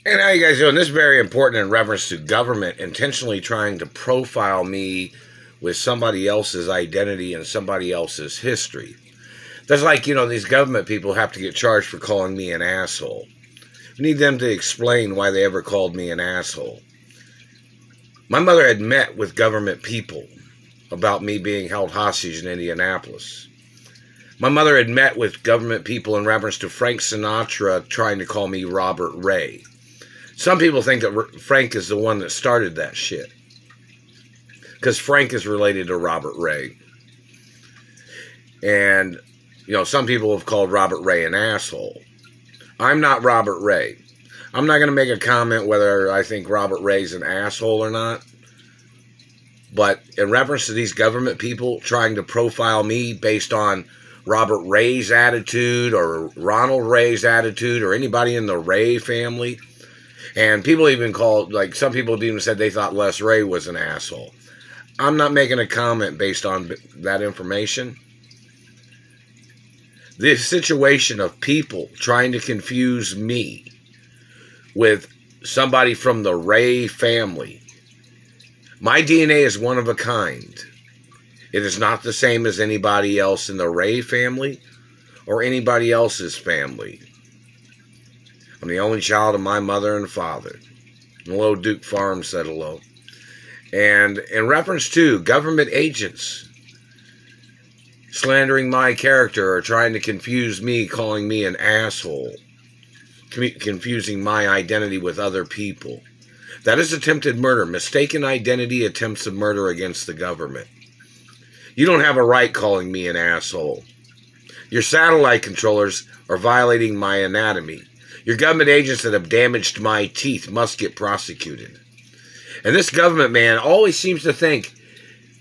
And how you guys doing? This is very important in reference to government intentionally trying to profile me with somebody else's identity and somebody else's history. That's like, these government people have to get charged for calling me an asshole. I need them to explain why they ever called me an asshole. My mother had met with government people about me being held hostage in Indianapolis. My mother had met with government people in reference to Frank Sinatra trying to call me Robert Ray. Some people think that Frank is the one that started that shit, because Frank is related to Robert Ray. And, some people have called Robert Ray an asshole. I'm not Robert Ray. I'm not going to make a comment whether I think Robert Ray's an asshole or not. But in reference to these government people trying to profile me based on Robert Ray's attitude or Ronald Ray's attitude or anybody in the Ray family, and people even called, some people even said they thought Les Ray was an asshole. I'm not making a comment based on that information. This situation of people trying to confuse me with somebody from the Ray family. My DNA is one of a kind. It is not the same as anybody else in the Ray family or anybody else's family. I'm the only child of my mother and father. Hello, Duke Farm said hello. And in reference to government agents slandering my character or trying to confuse me, calling me an asshole, confusing my identity with other people, that is attempted murder. Mistaken identity, attempts of murder against the government. You don't have a right calling me an asshole. Your satellite controllers are violating my anatomy. Your government agents that have damaged my teeth must get prosecuted. And this government man always seems to think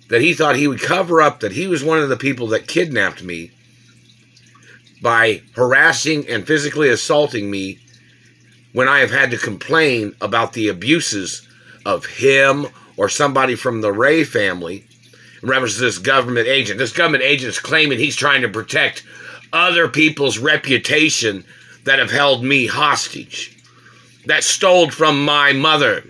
that he thought he would cover up that he was one of the people that kidnapped me by harassing and physically assaulting me when I have had to complain about the abuses of him or somebody from the Ray family in reference to this government agent. This government agent is claiming he's trying to protect other people's reputation that have held me hostage, that stole from my mother,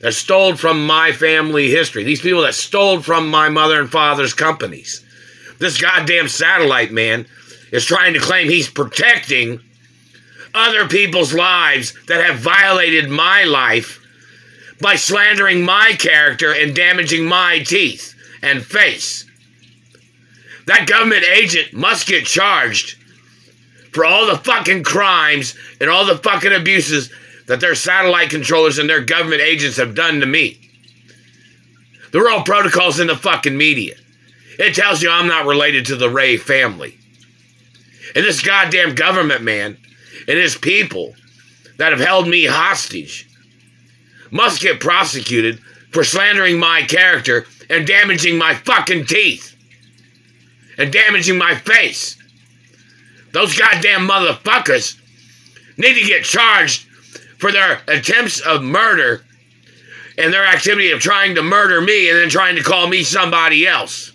that stole from my family history, these people that stole from my mother and father's companies. This goddamn satellite man is trying to claim he's protecting other people's lives that have violated my life by slandering my character and damaging my teeth and face. That government agent must get charged for all the fucking crimes and all the fucking abuses that their satellite controllers and their government agents have done to me. The Royal Protocol's in the fucking media. It tells you I'm not related to the Ray family. And this goddamn government man and his people that have held me hostage must get prosecuted for slandering my character and damaging my fucking teeth and damaging my face. Those goddamn motherfuckers need to get charged for their attempts of murder and their activity of trying to murder me and then trying to call me somebody else.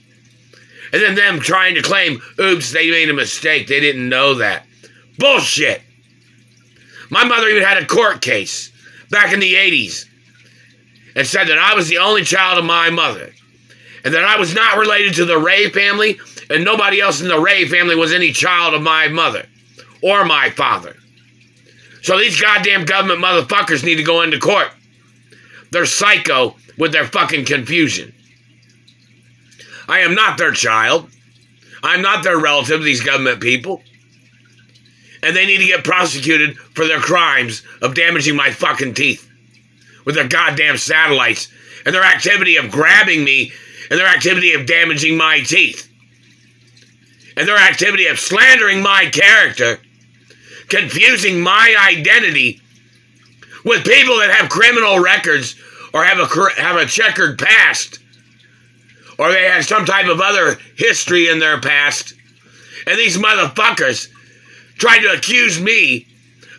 And then them trying to claim, oops, they made a mistake. They didn't know that. Bullshit. My mother even had a court case back in the 80s and said that I was the only child of my mother and that I was not related to the Ray family and nobody else in the Ray family was any child of my mother or my father. So these goddamn government motherfuckers need to go into court. They're psycho with their fucking confusion. I am not their child. I'm not their relative, these government people. And they need to get prosecuted for their crimes of damaging my fucking teeth with their goddamn satellites and their activity of grabbing me and their activity of damaging my teeth and their activity of slandering my character, confusing my identity with people that have criminal records or have a checkered past or they have some type of other history in their past. And these motherfuckers trying to accuse me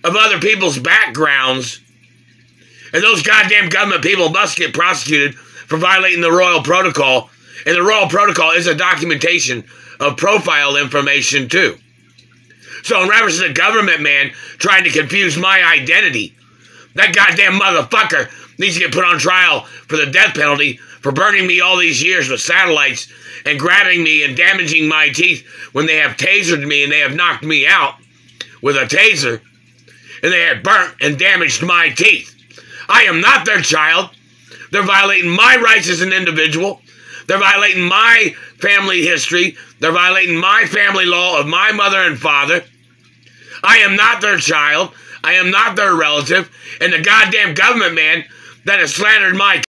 of other people's backgrounds. And those goddamn government people must get prosecuted for violating the Royal Protocol. And the Royal Protocol is a documentation of profile information too. So in reference to the government man trying to confuse my identity That goddamn motherfucker needs to get put on trial for the death penalty for burning me all these years with satellites and grabbing me and damaging my teeth when they have tasered me and they have knocked me out with a taser and they have burnt and damaged my teeth. I am not their child. They're violating my rights as an individual. They're violating my family history. They're violating my family law of my mother and father. I am not their child. I am not their relative. And the goddamn government man that has slandered my